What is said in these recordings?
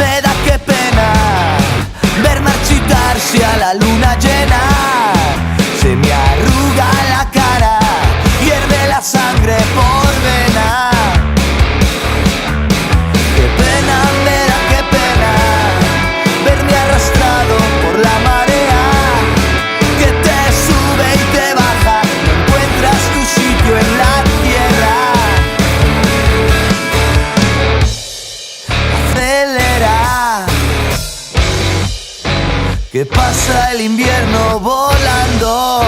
Me da que pena ver marchitarse a la luna llena. Se me arruga la cara, hierve la sangre por vena. Qué pena, me da qué pena verme arrastrado por la marea que te sube y te baja, no encuentras tu sitio en la tierra. Acelera, que pasa el invierno volando,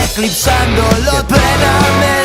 eclipsando lo que pena me